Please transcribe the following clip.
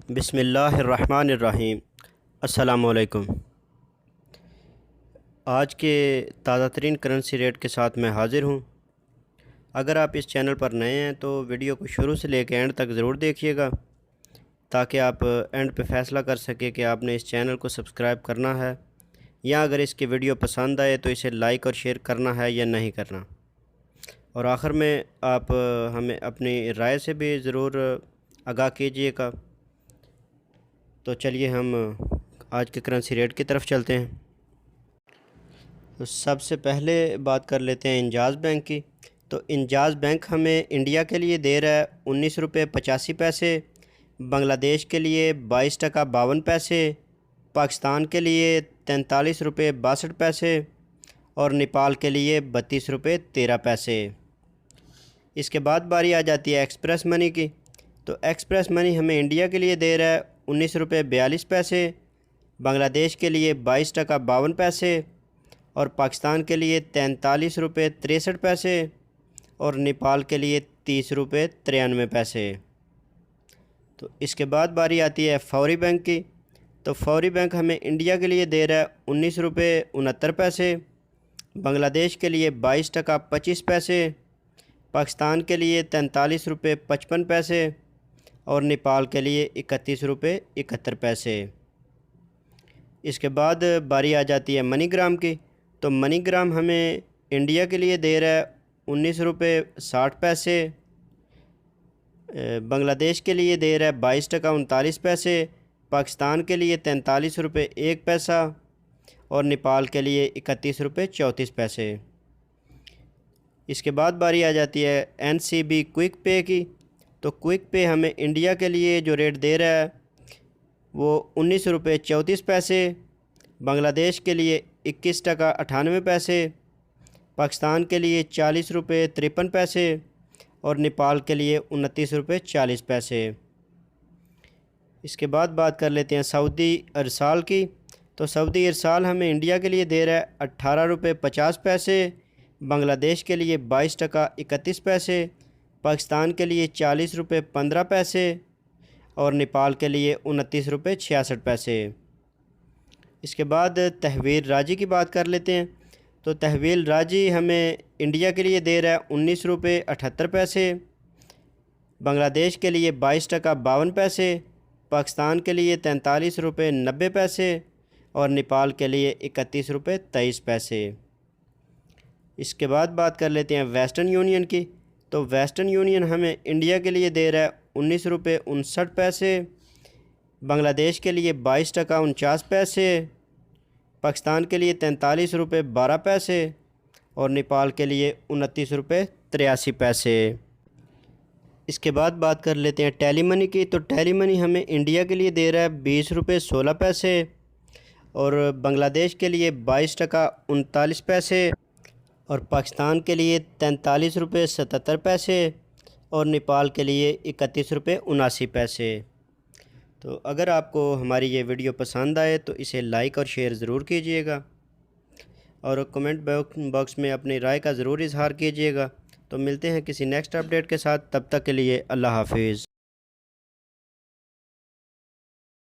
बिस्मिल्लाहिर्रहमानिर्रहीम। अस्सलामुअलैकुम। आज के ताज़ा तरीन करेंसी रेट के साथ मैं हाज़िर हूँ। अगर आप इस चैनल पर नए हैं तो वीडियो को शुरू से लेकर एंड तक ज़रूर देखिएगा, ताकि आप एंड पे फ़ैसला कर सकें कि आपने इस चैनल को सब्सक्राइब करना है, या अगर इसकी वीडियो पसंद आए तो इसे लाइक और शेयर करना है या नहीं करना। और आखिर में आप हमें अपनी राय से भी ज़रूर आगाह कीजिएगा। तो चलिए हम आज के करेंसी रेट की तरफ चलते हैं। तो सबसे पहले बात कर लेते हैं इंजाज़ बैंक की। तो इंजाज़ बैंक हमें इंडिया के लिए दे रहा है 19 रुपये 85 पैसे, बांग्लादेश के लिए 22 टका 52 पैसे, पाकिस्तान के लिए 43 रुपये 62 पैसे और नेपाल के लिए 32 रुपये 13 पैसे। इसके बाद बारी आ जाती है एक्सप्रेस मनी की। तो एक्सप्रेस मनी हमें इंडिया के लिए दे रहा है 19 रुपये 42 पैसे, बांग्लादेश के लिए 22 टका 52 पैसे और पाकिस्तान के लिए 43 रुपये 63 पैसे और नेपाल के लिए 30 रुपये 93 पैसे। तो इसके बाद बारी आती है फौरी बैंक की। तो फौरी बैंक हमें इंडिया के लिए दे रहा है 19 रुपये 69 पैसे, बांग्लादेश के लिए 22 टका 25 पैसे, पाकिस्तान के लिए 43 रुपये 55 पैसे और नेपाल के लिए 31 रुपये 71 पैसे। इसके बाद बारी आ जाती है मनीग्राम की। तो मनीग्राम हमें इंडिया के लिए दे रहा है 19 रुपये 60 पैसे, बांग्लादेश के लिए दे रहा है 22 टका 39 पैसे, पाकिस्तान के लिए 43 रुपये 1 पैसा और नेपाल के लिए 31 रुपये 34 पैसे। इसके बाद बारी आ जाती है NCB क्विक पे की। तो क्विक पे हमें इंडिया के लिए जो रेट दे रहा है वो 19 रुपये 34 पैसे, बांग्लादेश के लिए 21 टका 98 पैसे, पाकिस्तान के लिए 40 रुपये 53 पैसे और नेपाल के लिए 29 रुपये 40 पैसे। इसके बाद बात कर लेते हैं सऊदी अरसाल की। तो सऊदी अरसाल हमें इंडिया के लिए दे रहा है 18 रुपये 50 पैसे, बांग्लादेश के लिए 22 टका 31 पैसे, पाकिस्तान के लिए 40 रुपये 15 पैसे और नेपाल के लिए 29 रुपये 66 पैसे। इसके बाद तहवील राजी की बात कर लेते हैं। तो तहवील राजी हमें इंडिया के लिए दे रहा है 19 रुपये 78 पैसे, बांग्लादेश के लिए 22 टका 52 पैसे, पाकिस्तान के लिए 43 रुपये 90 पैसे और नेपाल के लिए 31 रुपये 23 पैसे। इसके बाद बात कर लेते हैं वेस्टर्न यूनियन की। तो वेस्टर्न यूनियन हमें इंडिया के लिए दे रहा है 19 रुपये 59 पैसे, बांग्लादेश के लिए 22 टका 49 पैसे, पाकिस्तान के लिए 43 रुपये 12 पैसे और नेपाल के लिए 29 रुपये 83 पैसे। इसके बाद बात कर लेते हैं टेली मनी की। तो टेली मनी हमें इंडिया के लिए दे रहा है 20 रुपये 16 पैसे और बांग्लादेश के लिए 22 टका 39 पैसे और पाकिस्तान के लिए 43 रुपये 77 पैसे और नेपाल के लिए 31 रुपये 79 पैसे। तो अगर आपको हमारी ये वीडियो पसंद आए तो इसे लाइक और शेयर ज़रूर कीजिएगा और कमेंट बॉक्स में अपनी राय का ज़रूर इजहार कीजिएगा। तो मिलते हैं किसी नेक्स्ट अपडेट के साथ, तब तक के लिए अल्लाह हाफिज़।